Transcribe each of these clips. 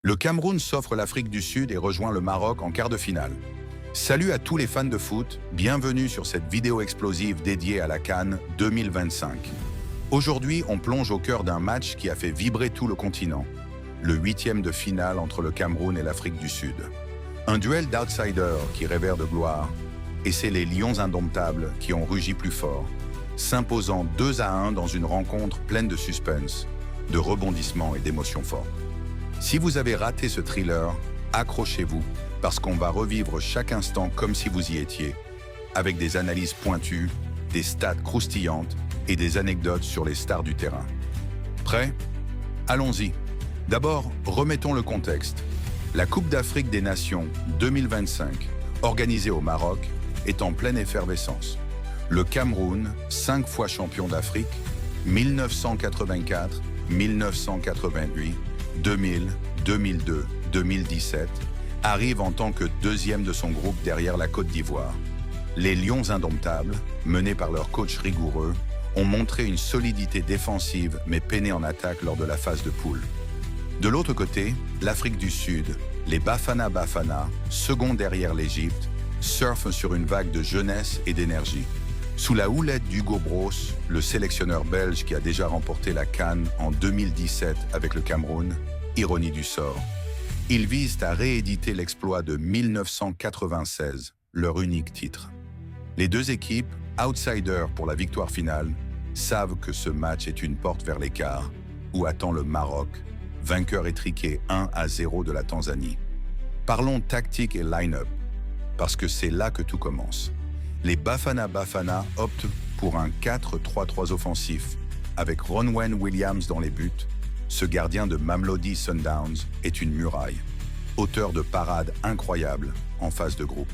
Le Cameroun s'offre l'Afrique du Sud et rejoint le Maroc en quart de finale. Salut à tous les fans de foot, bienvenue sur cette vidéo explosive dédiée à la CAN 2025. Aujourd'hui, on plonge au cœur d'un match qui a fait vibrer tout le continent. Le 8e de finale entre le Cameroun et l'Afrique du Sud. Un duel d'outsiders qui rêvèrent de gloire, et c'est les Lions indomptables qui ont rugi plus fort, s'imposant 2-1 dans une rencontre pleine de suspense, de rebondissements et d'émotions fortes. Si vous avez raté ce thriller, accrochez-vous, parce qu'on va revivre chaque instant comme si vous y étiez, avec des analyses pointues, des stats croustillantes et des anecdotes sur les stars du terrain. Prêts? Allons-y. D'abord, remettons le contexte. La Coupe d'Afrique des Nations 2025, organisée au Maroc, est en pleine effervescence. Le Cameroun, 5 fois champion d'Afrique, 1984, 1988, 2000, 2002, 2017, arrive en tant que deuxième de son groupe derrière la Côte d'Ivoire. Les Lions indomptables, menés par leur coach rigoureux, ont montré une solidité défensive mais peiné en attaque lors de la phase de poule. De l'autre côté, l'Afrique du Sud, les Bafana Bafana, second derrière l'Égypte, surfent sur une vague de jeunesse et d'énergie. Sous la houlette d'Hugo Bros, le sélectionneur belge qui a déjà remporté la CAN en 2017 avec le Cameroun, ironie du sort, ils visent à rééditer l'exploit de 1996, leur unique titre. Les deux équipes, outsiders pour la victoire finale, savent que ce match est une porte vers l'écart, où attend le Maroc, vainqueur étriqué 1-0 de la Tanzanie. Parlons tactique et line-up, parce que c'est là que tout commence. Les Bafana Bafana optent pour un 4-3-3 offensif, avec Ronwen Williams dans les buts. Ce gardien de Mamelodi Sundowns est une muraille, auteur de parades incroyables en phase de groupe.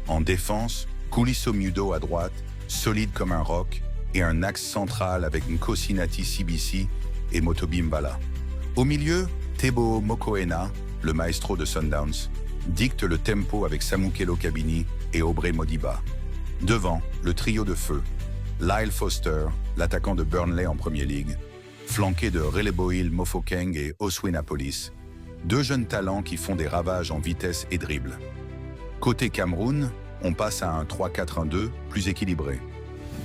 En défense, Koulisso Mudo à droite, solide comme un roc, et un axe central avec Nkosinati Sibisi et Motobi Mbala. Au milieu, Teboho Mokoena, le maestro de Sundowns, dicte le tempo avec Samukelo Kabini et Aubrey Modiba. Devant, le trio de feu, Lyle Foster, l'attaquant de Burnley en Premier League, flanqué de Relebohile Mofokeng et Oswin Apolis, deux jeunes talents qui font des ravages en vitesse et dribble. Côté Cameroun, on passe à un 3-4-1-2 plus équilibré.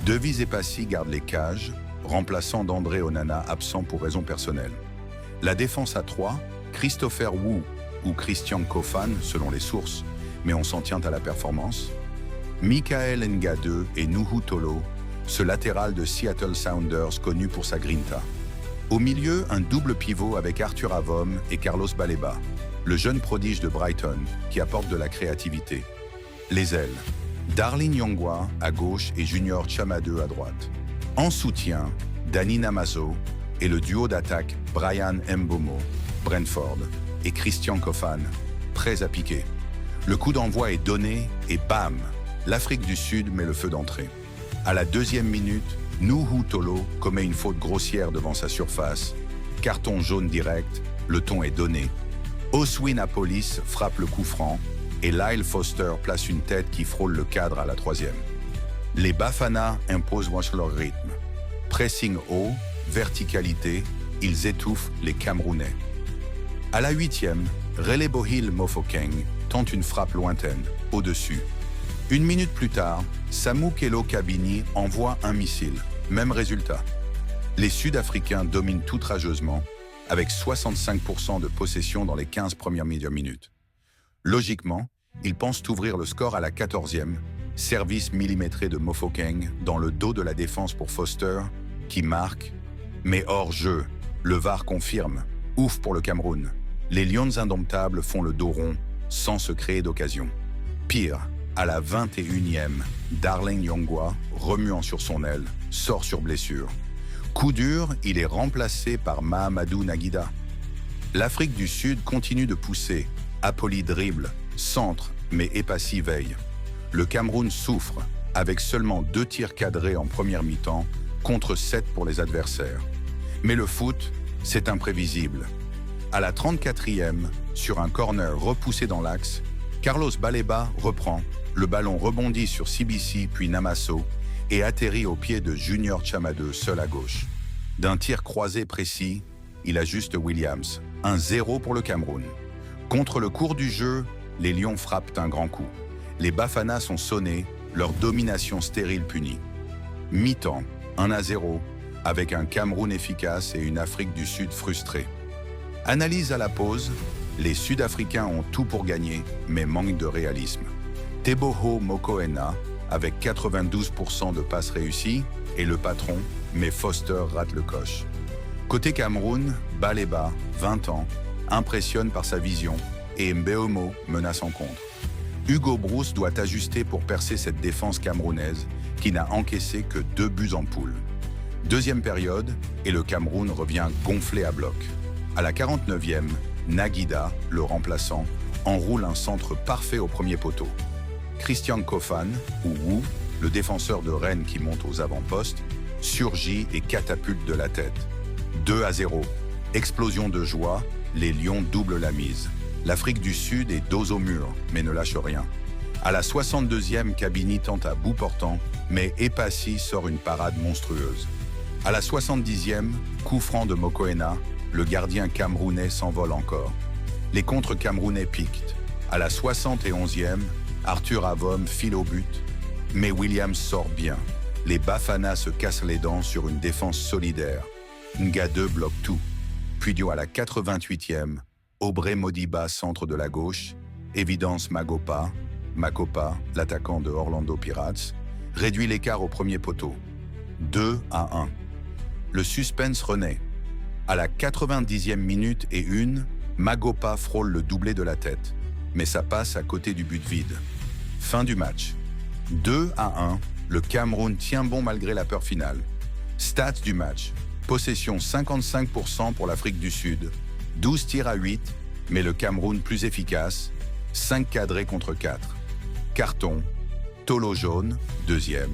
Devise Epassi garde les cages, remplaçant d'André Onana absent pour raisons personnelles. La défense à 3, Christopher Wu ou Christian Kofan selon les sources, mais on s'en tient à la performance. Michael Nga2 et Nuhu Tolo, ce latéral de Seattle Sounders connu pour sa grinta. Au milieu, un double pivot avec Arthur Avom et Carlos Baleba, le jeune prodige de Brighton qui apporte de la créativité. Les ailes, Darling Yongwa à gauche et Junior Chamadeu à droite. En soutien, Dani Namazo et le duo d'attaque Brian Mbomo, Brentford et Christian Kofan, prêts à piquer. Le coup d'envoi est donné et bam, l'Afrique du Sud met le feu d'entrée. À la 2e minute, Nuhu Tolo commet une faute grossière devant sa surface. Carton jaune direct, le ton est donné. Oswin Apolis frappe le coup franc et Lyle Foster place une tête qui frôle le cadre à la 3e. Les Bafana imposent leur rythme. Pressing haut, verticalité, ils étouffent les Camerounais. À la 8e, Relebohile Mofokeng tente une frappe lointaine, au-dessus. 1 minute plus tard, Samukelo Kabini envoie un missile. Même résultat. Les Sud-Africains dominent outrageusement, avec 65% de possession dans les 15 premières minutes. Logiquement, ils pensent ouvrir le score à la 14e, service millimétré de Mofokeng dans le dos de la défense pour Foster, qui marque, mais hors jeu. Le VAR confirme. Ouf pour le Cameroun. Les Lions indomptables font le dos rond, sans se créer d'occasion. Pire, à la 21e, Darling Yongwa, remuant sur son aile, sort sur blessure. Coup dur, il est remplacé par Mahamadou Naguida. L'Afrique du Sud continue de pousser. Apoli dribble, centre, mais Epassi veille. Le Cameroun souffre, avec seulement 2 tirs cadrés en première mi-temps, contre 7 pour les adversaires. Mais le foot, c'est imprévisible. À la 34e, sur un corner repoussé dans l'axe, Carlos Baleba reprend, le ballon rebondit sur Sibisi puis Namaso et atterrit au pied de Junior Chamadeu seul à gauche. D'un tir croisé précis, il ajuste Williams. 1-0 pour le Cameroun. Contre le cours du jeu, les Lions frappent un grand coup. Les Bafana sont sonnés, leur domination stérile punie. Mi-temps, 1-0, avec un Cameroun efficace et une Afrique du Sud frustrée. Analyse à la pause, les Sud-Africains ont tout pour gagner, mais manquent de réalisme. Teboho Mokoena, avec 92% de passes réussies, est le patron, mais Foster rate le coche. Côté Cameroun, Baleba, 20 ans, impressionne par sa vision et Mbeumo menace en contre. Hugo Broos doit ajuster pour percer cette défense camerounaise qui n'a encaissé que 2 buts en poule. Deuxième période et le Cameroun revient gonflé à bloc. À la 49e, Naguida, le remplaçant, enroule un centre parfait au premier poteau. Christian Kofan, ou Wu, le défenseur de Rennes qui monte aux avant-postes, surgit et catapulte de la tête. 2-0. Explosion de joie, les Lions doublent la mise. L'Afrique du Sud est dos au mur, mais ne lâche rien. À la 62e, Kabini tente à bout portant, mais Epassi sort une parade monstrueuse. À la 70e, coup franc de Mokoena, le gardien camerounais s'envole encore. Les contres camerounais piquent. À la 71e, Arthur Avom file au but, mais Williams sort bien. Les Bafana se cassent les dents sur une défense solidaire. Nga2 bloque tout. Puis à la 88e, Aubrey Modiba centre de la gauche, évidence Makopa, l'attaquant de Orlando Pirates, réduit l'écart au premier poteau. 2-1. Le suspense renaît. À la 90e minute et 1, Makopa frôle le doublé de la tête, mais ça passe à côté du but vide. Fin du match. 2-1, le Cameroun tient bon malgré la peur finale. Stats du match. Possession 55% pour l'Afrique du Sud, 12 tirs à 8, mais le Cameroun plus efficace, 5 cadrés contre 4. Carton, Tolo jaune, deuxième,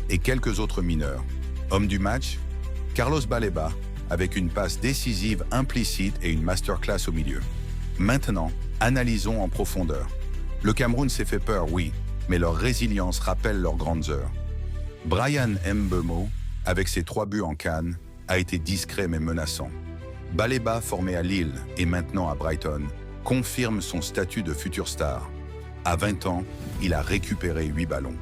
et quelques autres mineurs. Homme du match, Carlos Baleba, avec une passe décisive implicite et une masterclass au milieu. Maintenant, analysons en profondeur. Le Cameroun s'est fait peur, oui, mais leur résilience rappelle leurs grandes heures. Brian Mbeumo, avec ses 3 buts en CAN, a été discret mais menaçant. Baleba, formé à Lille et maintenant à Brighton, confirme son statut de futur star. À 20 ans, il a récupéré 8 ballons.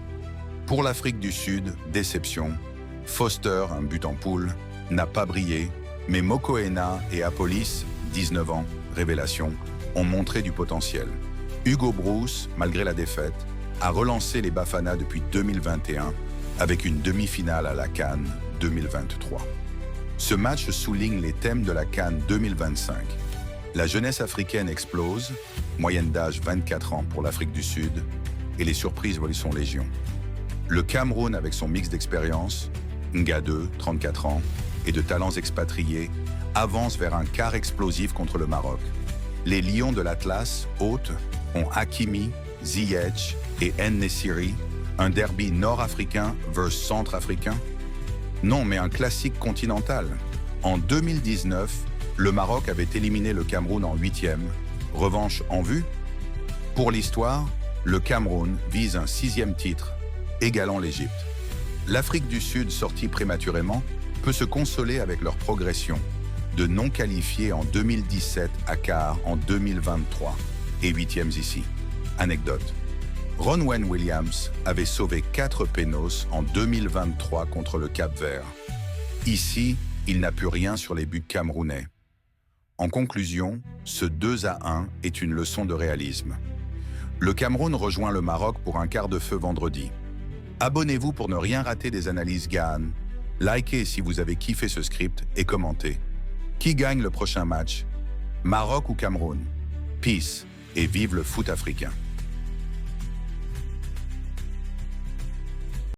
Pour l'Afrique du Sud, déception. Foster, un but en poule, n'a pas brillé, mais Mokoena et Apolis, 19 ans, révélation, ont montré du potentiel. Hugo Broos, malgré la défaite, a relancé les Bafana depuis 2021 avec une demi-finale à la CAN 2023. Ce match souligne les thèmes de la CAN 2025. La jeunesse africaine explose, moyenne d'âge 24 ans pour l'Afrique du Sud, et les surprises sont légion. Le Cameroun, avec son mix d'expérience, Nga2, 34 ans, et de talents expatriés, avance vers un quart explosif contre le Maroc. Les Lions de l'Atlas, hôtes, ont Hakimi, Ziyech et En-Nesyri, un derby nord-africain versus centre-africain. Non, mais un classique continental. En 2019, le Maroc avait éliminé le Cameroun en 8e. Revanche en vue? Pour l'histoire, le Cameroun vise un 6e titre, égalant l'Égypte. L'Afrique du Sud, sortie prématurément, peut se consoler avec leur progression, de non qualifiés en 2017 à quart en 2023 et 8e ici. Anecdote. Ronwen Williams avait sauvé 4 pénals en 2023 contre le Cap-Vert. Ici, il n'a plus rien sur les buts camerounais. En conclusion, ce 2-1 est une leçon de réalisme. Le Cameroun rejoint le Maroc pour un quart de feu vendredi. Abonnez-vous pour ne rien rater des analyses GAN. Likez si vous avez kiffé ce script et commentez. Qui gagne le prochain match? Maroc ou Cameroun? Peace et vive le foot africain.